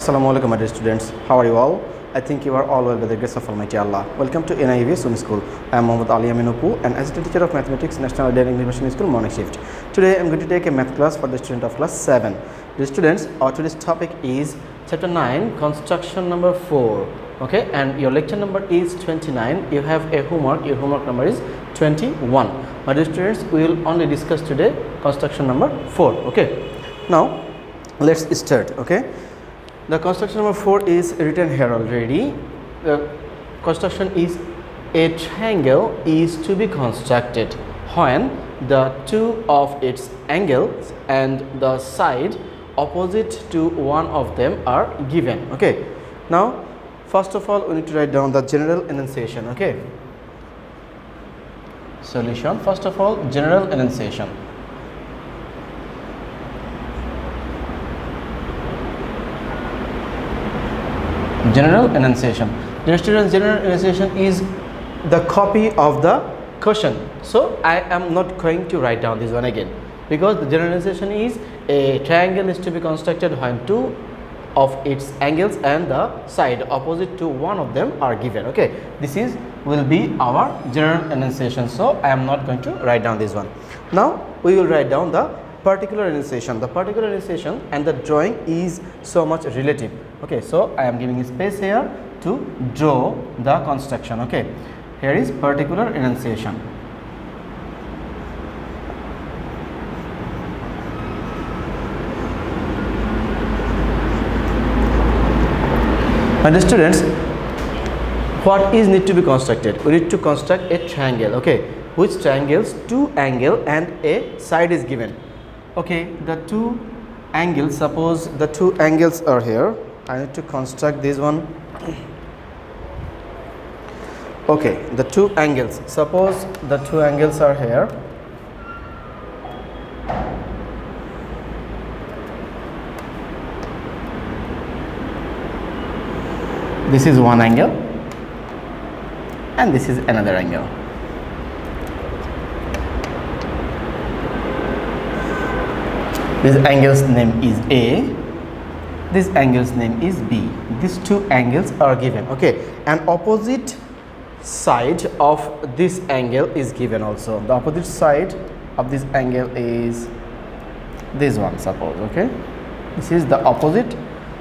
Assalamu alaikum, my dear students. How are you all? I think you are all well by the grace of Almighty Allah. Welcome to NIV Swim School. I am Yamin Apu, and as a teacher of mathematics, National Indian English Medium School, morning shift. Today I am going to take a math class for the student of class 7. Dear students, our today's topic is chapter 9, construction number 4. Okay, and your lecture number is 29. You have a homework. Your homework number is 21. My dear students, we will only discuss today construction number 4. Okay, now let's start. Okay. The construction number 4 is written here already. The construction is a triangle is to be constructed when the two of its angles and the side opposite to one of them are given. Okay. Now, first of all, we need to write down the general enunciation. Okay. Solution. First of all, general enunciation. General enunciation. Dear students, general enunciation is the copy of the question. So I am not going to write down this one again, because the general enunciation is a triangle is to be constructed when two of its angles and the side opposite to one of them are given. Okay, this is will be our general enunciation. So I am not going to write down this one. Now we will write down the particular enunciation. The particular enunciation and the drawing is so much relative. Okay, so I am giving space here to draw the construction. Okay, here is particular enunciation. And the students, what is need to be constructed? We need to construct a triangle. Okay, which triangles two angle and a side is given. Okay, the two angles, suppose the two angles are here. I need to construct this one. Okay, the two angles, suppose the two angles are here. This is one angle and this is another angle. This angle's name is A, this angle's name is B. These two angles are given. Okay, and opposite side of this angle is given also. The opposite side of this angle is this one, suppose. Okay, this is the opposite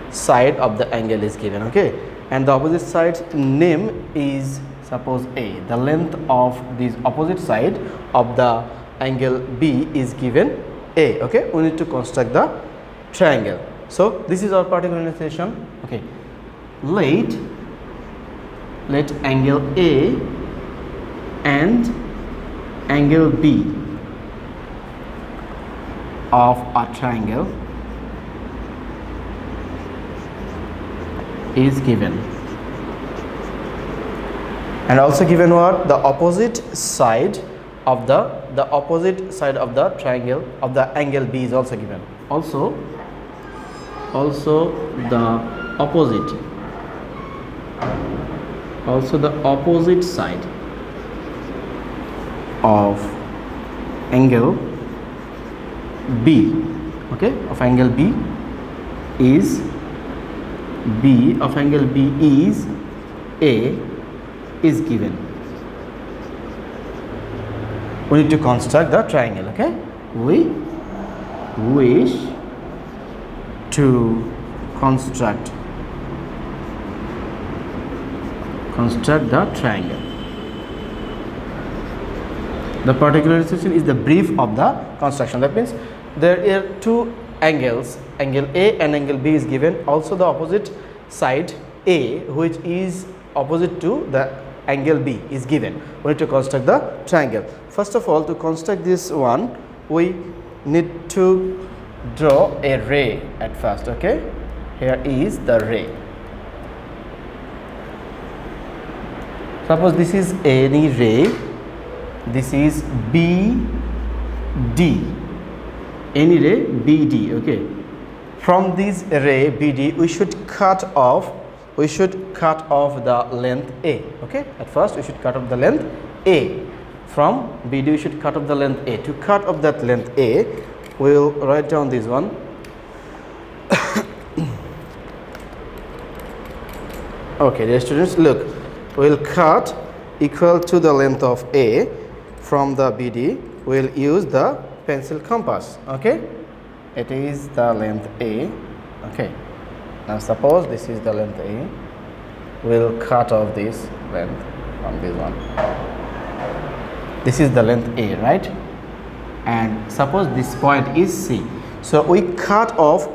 side of the angle is given. Okay, and the opposite side's name is suppose A. The length of this opposite side of the angle B is given A. Okay, we need to construct the triangle. So this is our particular enunciation. Okay, let angle A and angle B of a triangle is given, and also given what? The opposite side of the opposite side of the triangle of the angle B is also given. Also the opposite side of angle B, okay, of angle B is B of angle B is A is given. We need to construct the triangle. Okay, we wish to construct the triangle. The particular enunciation is the brief of the construction. That means there are two angles, angle A and angle B is given. Also the opposite side A, which is opposite to the angle B, is given. We need to construct the triangle. First of all, to construct this one, we need to draw a ray at first. Okay, here is the ray. Suppose this is any ray, this is BD, any ray BD. Okay, from this ray BD we should cut off the length A. Okay, at first we should cut off the length A. From BD we should cut off the length A. To cut off that length A, we will write down this one. Okay, dear students, look, we'll cut equal to the length of A from the BD. We'll use the pencil compass. Okay, it is the length A. Okay, now suppose this is the length A. We'll cut off this length from this one. This is the length A, right? And suppose this point is C. So we cut off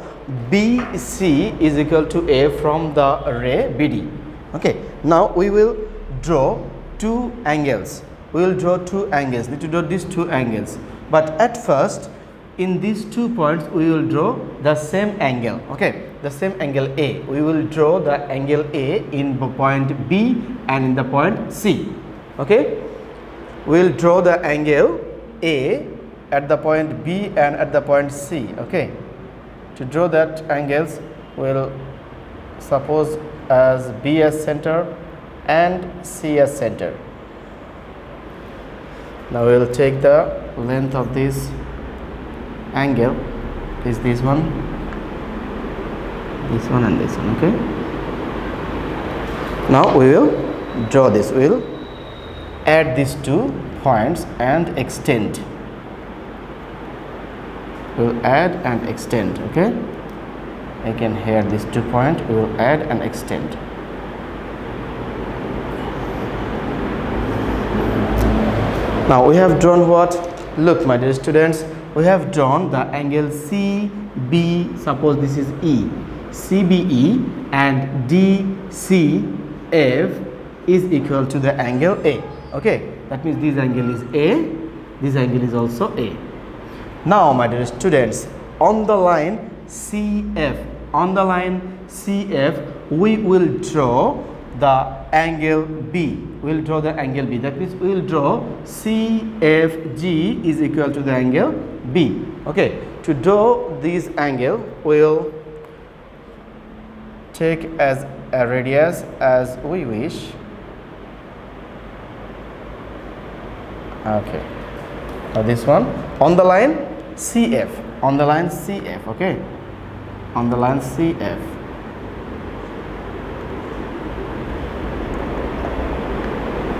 BC is equal to A from the ray BD. Okay, now we will draw two angles. We will draw two angles. Need to draw these two angles. But at first, in these 2 points, we will draw the same angle. Okay, the same angle A. We will draw the angle A in the point B and in the point C. Okay, we will draw the angle A at the point B and at the point C. Okay, to draw that angles, we'll suppose as B as center and C as center. Now we will take the length of this angle is this one and this one. Okay, now we will draw this. We will add these 2 points and extend. We will add and extend. Okay, again here these 2 points we will add and extend. Now we have drawn what? Look, my dear students, we have drawn the angle CB. Suppose this is E, CBE, and DCF is equal to the angle A. Okay, that means this angle is A, this angle is also A. Now, my dear students, on the line CF, we will draw the angle B. We will draw the angle B. That means we will draw CFG is equal to the angle B. Okay, to draw this angle, we will take as a radius as we wish. Okay, now this one on the line CF, okay, on the line CF.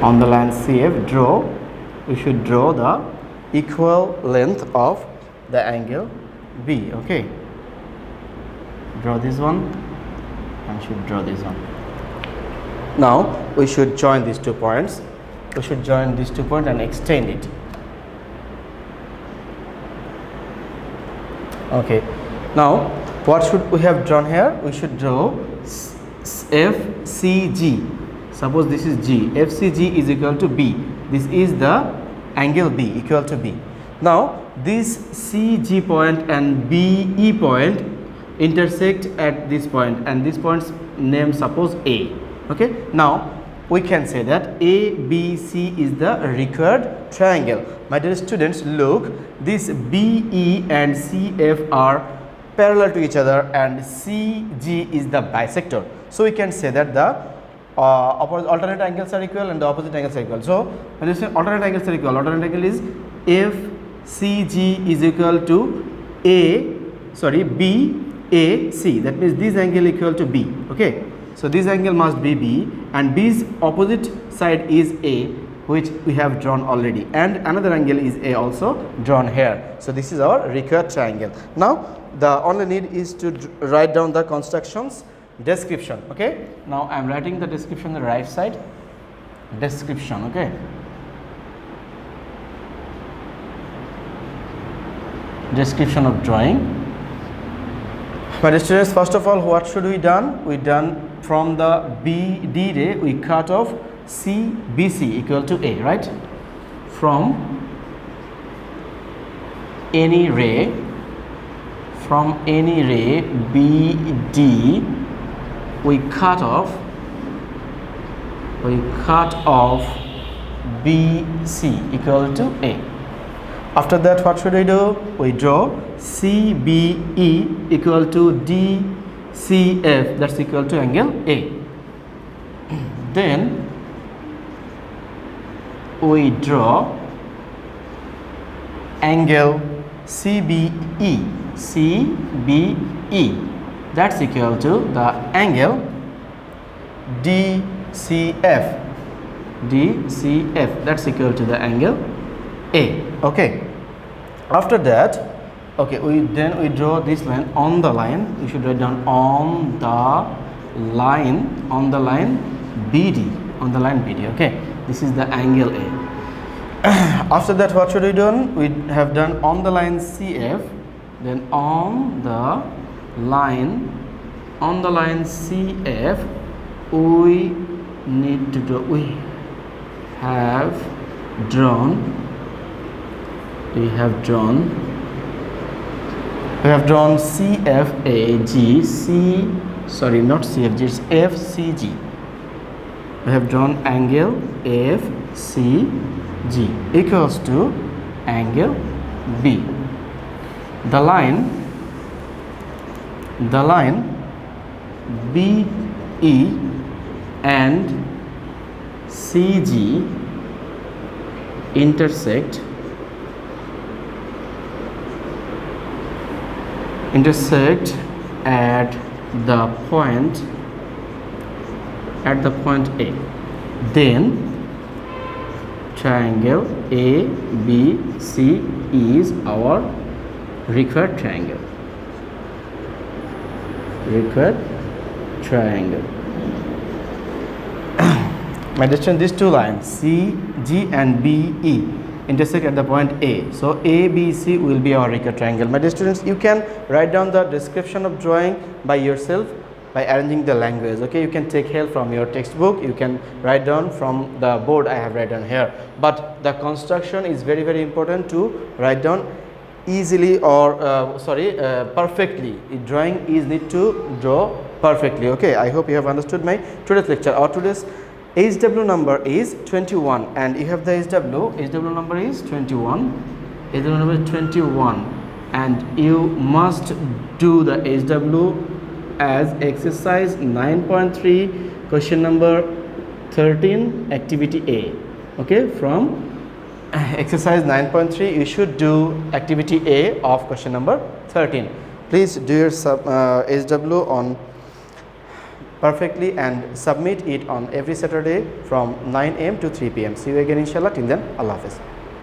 On the line CF, we should draw the equal length of the angle B. Okay, draw this one and should draw this one. Now we should join these 2 points. We should join these 2 points and extend it. Okay, now what should we have drawn here? We should draw FCG. Suppose this is G, FCG is equal to B. This is the angle B equal to B. Now this CG point and BE point intersect at this point, and this point's name suppose A. Okay, now we can say that ABC is the required triangle. My dear students, look, this BE and CF are parallel to each other and CG is the bisector. So we can say that the alternate angles are equal and the opposite angles are equal. So when you say alternate angles are equal, alternate angle is FCG is equal to BAC. That means this angle equal to B. Okay, so this angle must be B and B's opposite side is A, which we have drawn already, and another angle is A also drawn here. So this is our required triangle. Now the only need is to write down the constructions description. Okay, now I am writing the description on the right side. Description. Okay, description of drawing. My dear students, first of all, what should we done? We done from the BD ray we cut off CBC equal to A, right? From any ray BD we cut off BC equal to A. After that, what should we do? We draw CBE equal to DCF, that's equal to angle A. Then we draw angle CBE, that's equal to the angle DCF. DCF, that's equal to the angle A. Okay. After that, okay, we draw this line on the line. You should write down on the line BD, on the line BD. Okay, this is the angle A. After that, what should we do? We have done on the line CF, then on the line CF, we need to draw. We have drawn CFAG, sorry, not CFG, it's FCG. We have drawn angle FCG equals to angle B. The line BE and CG intersect at the point A. Then triangle ABC is our required triangle. My dear students, these two lines CG and BE intersect at the point A. So ABC will be our required triangle. My dear students, you can write down the description of drawing by yourself by arranging the language. Okay, you can take help from your textbook. You can write down from the board I have written here. But the construction is very, very important to write down easily or perfectly. Drawing is need to draw perfectly. Okay, I hope you have understood my today's lecture. Our today's HW number is 21 and you have the HW number is 21. HW number is 21 and you must do the HW as exercise 9.3 question number 13 activity A. Okay, from exercise 9.3 you should do activity A of question number 13. Please do your HW on perfectly and submit it on every Saturday from 9 AM to 3 PM. See you again inshallah. Till then, Allah Hafiz.